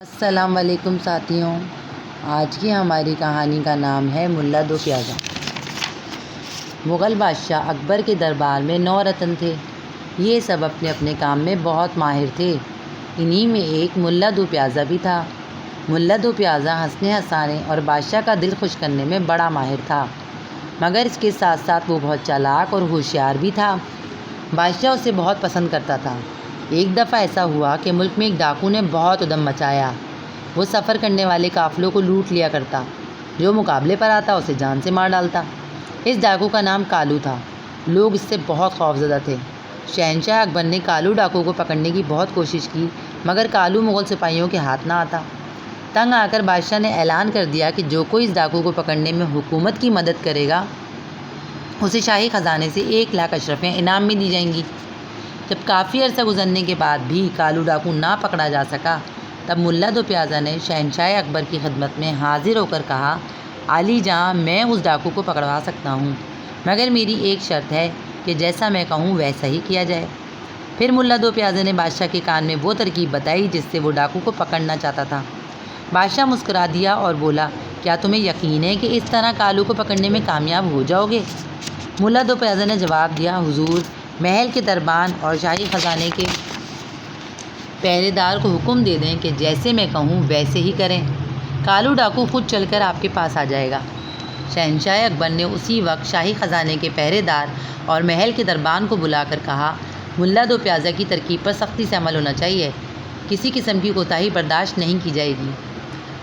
السلام علیکم ساتھیوں، آج کی ہماری کہانی کا نام ہے ملا دو پیازا۔ مغل بادشاہ اکبر کے دربار میں 9 رتن تھے۔ یہ سب اپنے اپنے کام میں بہت ماہر تھے۔ انہی میں ایک ملا دو پیازا بھی تھا۔ ملا دو پیازا ہنسنے ہنسانے اور بادشاہ کا دل خوش کرنے میں بڑا ماہر تھا، مگر اس کے ساتھ ساتھ وہ بہت چالاک اور ہوشیار بھی تھا۔ بادشاہ اسے بہت پسند کرتا تھا۔ ایک دفعہ ایسا ہوا کہ ملک میں ایک ڈاکو نے بہت ادھم مچایا۔ وہ سفر کرنے والے قافلوں کو لوٹ لیا کرتا، جو مقابلے پر آتا اسے جان سے مار ڈالتا۔ اس ڈاکو کا نام کالو تھا۔ لوگ اس سے بہت خوفزدہ تھے۔ شہنشاہ اکبر نے کالو ڈاکو کو پکڑنے کی بہت کوشش کی، مگر کالو مغل سپاہیوں کے ہاتھ نہ آتا۔ تنگ آ کر بادشاہ نے اعلان کر دیا کہ جو کوئی اس ڈاکو کو پکڑنے میں حکومت کی مدد کرے گا، اسے شاہی خزانے سے 1 لاکھ اشرفیاں انعام میں دی جائیں گی۔ جب کافی عرصہ گزرنے کے بعد بھی کالو ڈاکو نہ پکڑا جا سکا، تب ملا دو پیازا نے شہنشاہ اکبر کی خدمت میں حاضر ہو کر کہا، عالی جاں، میں اس ڈاکو کو پکڑوا سکتا ہوں، مگر میری ایک شرط ہے کہ جیسا میں کہوں ویسا ہی کیا جائے۔ پھر ملا دو پیازا نے بادشاہ کے کان میں وہ ترکیب بتائی جس سے وہ ڈاکو کو پکڑنا چاہتا تھا۔ بادشاہ مسکرا دیا اور بولا، کیا تمہیں یقین ہے کہ اس طرح کالو کو پکڑنے میں کامیاب ہو جاؤ گے؟ ملا دو پیازا نے جواب دیا، حضور، محل کے دربان اور شاہی خزانے کے پہرے دار کو حکم دے دیں کہ جیسے میں کہوں ویسے ہی کریں، کالو ڈاکو خود چل کر آپ کے پاس آ جائے گا۔ شہنشاہ اکبر نے اسی وقت شاہی خزانے کے پہرے دار اور محل کے دربان کو بلا کر کہا، ملا دو پیازا کی ترکیب پر سختی سے عمل ہونا چاہیے، کسی قسم کی کوتاہی برداشت نہیں کی جائے گی۔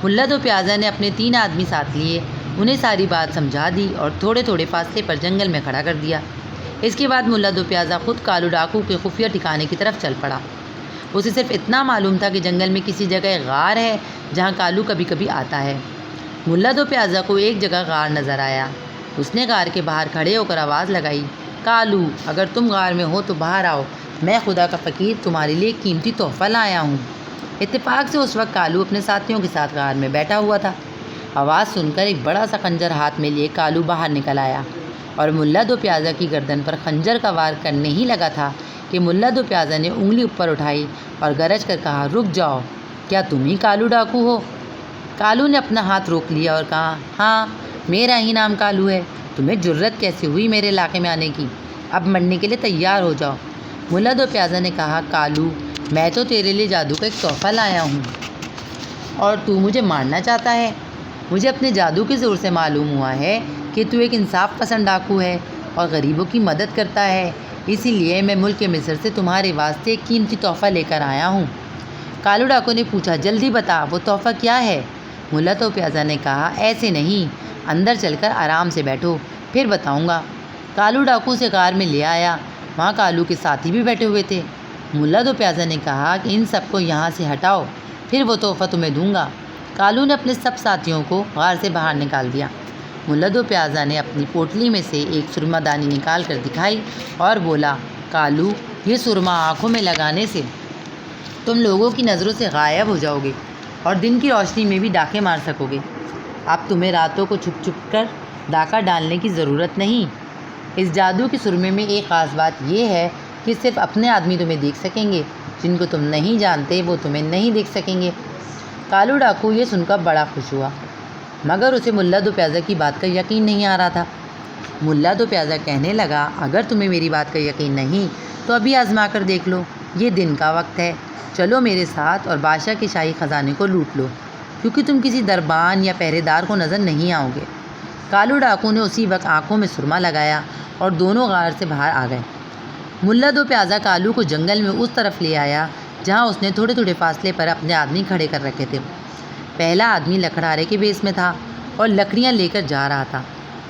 ملا دو پیازا نے اپنے 3 آدمی ساتھ لیے، انہیں ساری بات سمجھا دی اور تھوڑے تھوڑے فاصلے پر جنگل میں کھڑا کر دیا۔ اس کے بعد ملا دو پیازا خود کالو ڈاکو کے خفیہ ٹھکانے کی طرف چل پڑا۔ اسے صرف اتنا معلوم تھا کہ جنگل میں کسی جگہ ایک غار ہے جہاں کالو کبھی کبھی آتا ہے۔ ملا دو پیازا کو ایک جگہ غار نظر آیا۔ اس نے غار کے باہر کھڑے ہو کر آواز لگائی، کالو، اگر تم غار میں ہو تو باہر آؤ، میں خدا کا فقیر تمہارے لیے ایک قیمتی تحفہ لایا ہوں۔ اتفاق سے اس وقت کالو اپنے ساتھیوں کے ساتھ غار میں بیٹھا ہوا تھا۔ آواز سن کر ایک بڑا سا خنجر ہاتھ میں لیے کالو باہر نکل آیا اور ملا دو پیازا کی گردن پر خنجر کا وار کرنے ہی لگا تھا کہ ملا دو پیازا نے انگلی اوپر اٹھائی اور گرج کر کہا، رک جاؤ، کیا تم ہی کالو ڈاکو ہو؟ کالو نے اپنا ہاتھ روک لیا اور کہا، ہاں، میرا ہی نام کالو ہے، تمہیں جرت کیسے ہوئی میرے علاقے میں آنے کی؟ اب مرنے کے لیے تیار ہو جاؤ۔ ملا دو پیازا نے کہا، کالو، میں تو تیرے لیے جادو کا ایک تحفہ لایا ہوں اور تو مجھے مارنا چاہتا ہے۔ مجھے اپنے جادو کے زور سے معلوم ہوا ہے کہ تو ایک انصاف پسند ڈاکو ہے اور غریبوں کی مدد کرتا ہے، اسی لیے میں ملک مصر سے تمہارے واسطے ایک قیمتی تحفہ لے کر آیا ہوں۔ کالو ڈاکو نے پوچھا، جلدی بتا، وہ تحفہ کیا ہے؟ ملا دو پیازا نے کہا، ایسے نہیں، اندر چل کر آرام سے بیٹھو، پھر بتاؤں گا۔ کالو ڈاکو سے غار میں لے آیا۔ وہاں کالو کے ساتھی بھی بیٹھے ہوئے تھے۔ ملا دو پیازا نے کہا کہ ان سب کو یہاں سے ہٹاؤ، پھر وہ تحفہ تمہیں دوں گا۔ کالو نے اپنے سب ساتھیوں کو غار سے باہر نکال دیا۔ ملا دو پیازا نے اپنی پوٹلی میں سے ایک سرما دانی نکال کر دکھائی اور بولا، کالو، یہ سرما آنکھوں میں لگانے سے تم لوگوں کی نظروں سے غائب ہو جاؤ گے اور دن کی روشنی میں بھی ڈاکے مار سکو گے۔ اب تمہیں راتوں کو چھپ چھپ کر ڈاکہ ڈالنے کی ضرورت نہیں۔ اس جادو کے سرمے میں ایک خاص بات یہ ہے کہ صرف اپنے آدمی تمہیں دیکھ سکیں گے، جن کو تم نہیں جانتے وہ تمہیں نہیں دیکھ سکیں گے۔ کالو ڈاکو یہ سن کر بڑا خوش ہوا، مگر اسے ملا دو پیازا کی بات کا یقین نہیں آ رہا تھا۔ ملا دو پیازا کہنے لگا، اگر تمہیں میری بات کا یقین نہیں تو ابھی آزما کر دیکھ لو، یہ دن کا وقت ہے، چلو میرے ساتھ اور بادشاہ کے شاہی خزانے کو لوٹ لو، کیونکہ تم کسی دربان یا پہرے دار کو نظر نہیں آؤ گے۔ کالو ڈاکو نے اسی وقت آنکھوں میں سرما لگایا اور دونوں غار سے باہر آ گئے۔ ملا دو پیازا کالو کو جنگل میں اس طرف لے آیا جہاں اس نے تھوڑے تھوڑے فاصلے پر اپنے آدمی کھڑے کر رکھے تھے۔ پہلا آدمی لکڑہارے کے بیس میں تھا اور لکڑیاں لے کر جا رہا تھا۔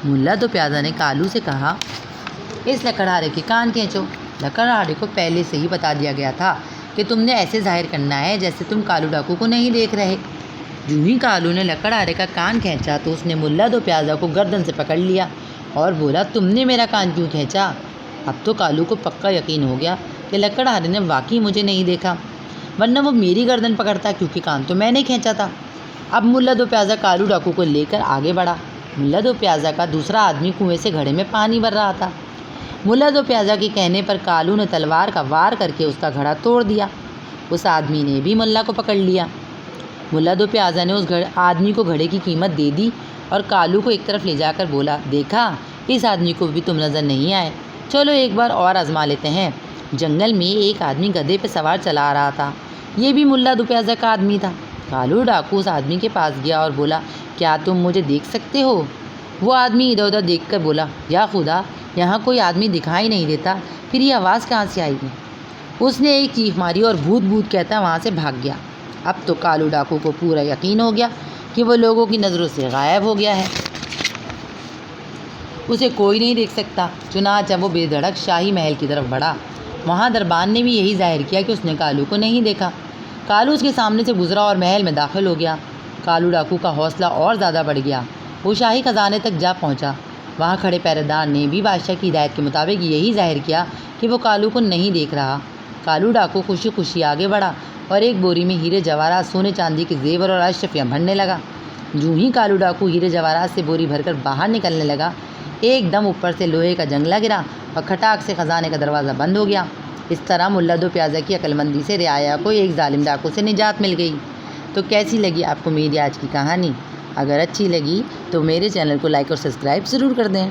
ملا دو پیازا نے کالو سے کہا، اس لکڑہارے کے کان کھینچو۔ لکڑہارے کو پہلے سے ہی بتا دیا گیا تھا کہ تم نے ایسے ظاہر کرنا ہے جیسے تم کالو ڈاکو کو نہیں دیکھ رہے۔ جو ہی کالو نے لکڑہارے کا کان کھینچا تو اس نے ملا دو پیازا کو گردن سے پکڑ لیا اور بولا، تم نے میرا کان کیوں کھینچا؟ اب تو کالو کو پکا یقین ہو گیا کہ لکڑہارے نے واقعی مجھے نہیں دیکھا، ورنہ وہ میری گردن پکڑتا کیونکہ کان تو میں نے کھینچا تھا۔ اب ملا دو پیازا کالو ڈاکو کو لے کر آگے بڑھا۔ ملا دو پیازا کا دوسرا آدمی کنویں سے گھڑے میں پانی بھر رہا تھا۔ ملا دو پیازا کے کہنے پر کالو نے تلوار کا وار کر کے اس کا گھڑا توڑ دیا۔ اس آدمی نے بھی ملا کو پکڑ لیا۔ ملا دو پیازا نے اس آدمی کو گھڑے کی قیمت دے دی اور کالو کو ایک طرف لے جا کر بولا، دیکھا اس آدمی کو بھی تم نظر نہیں آئے، چلو ایک بار اور آزما لیتے ہیں۔ جنگل میں ایک آدمی گدھے پہ سوار چلا آ رہا تھا، یہ بھی ملا دو پیازا کا آدمی تھا۔ کالو ڈاکو اس آدمی کے پاس گیا اور بولا، کیا تم مجھے دیکھ سکتے ہو؟ وہ آدمی ادھر ادھر دیکھ کر بولا، یا خدا، یہاں کوئی آدمی دکھائی نہیں دیتا، پھر یہ آواز کہاں سے آئی ہے؟ اس نے ایک چیخ ماری اور بھوت بھوت کہتا وہاں سے بھاگ گیا۔ اب تو کالو ڈاکو کو پورا یقین ہو گیا کہ وہ لوگوں کی نظروں سے غائب ہو گیا ہے، اسے کوئی نہیں دیکھ سکتا۔ چنانچہ وہ بے دھڑک شاہی محل کی طرف بڑھا۔ وہاں دربان نے بھی یہی ظاہر کیا کہ اس نے کالو کو نہیں دیکھا۔ کالو اس کے سامنے سے گزرا اور محل میں داخل ہو گیا۔ کالو ڈاکو کا حوصلہ اور زیادہ بڑھ گیا، وہ شاہی خزانے تک جا پہنچا۔ وہاں کھڑے پہرے دار نے بھی بادشاہ کی ہدایت کے مطابق یہی ظاہر کیا کہ وہ کالو کو نہیں دیکھ رہا۔ کالو ڈاکو خوشی خوشی آگے بڑھا اور ایک بوری میں ہیرے جواہرات، سونے چاندی کے زیور اور اشرفیاں بھرنے لگا۔ یوں ہی کالو ڈاکو ہیرے جواہرات سے بوری بھر کر باہر نکلنے لگا، ایک دم اوپر سے لوہے کا جنگلہ گرا اور کھٹاک سے خزانے کا دروازہ بند ہو گیا۔ اس طرح ملا دو پیازا کی عقل مندی سے رعایا کو ایک ظالم ڈاکو سے نجات مل گئی۔ تو کیسی لگی آپ کو میری آج کی کہانی؟ اگر اچھی لگی تو میرے چینل کو لائک اور سبسکرائب ضرور کر دیں۔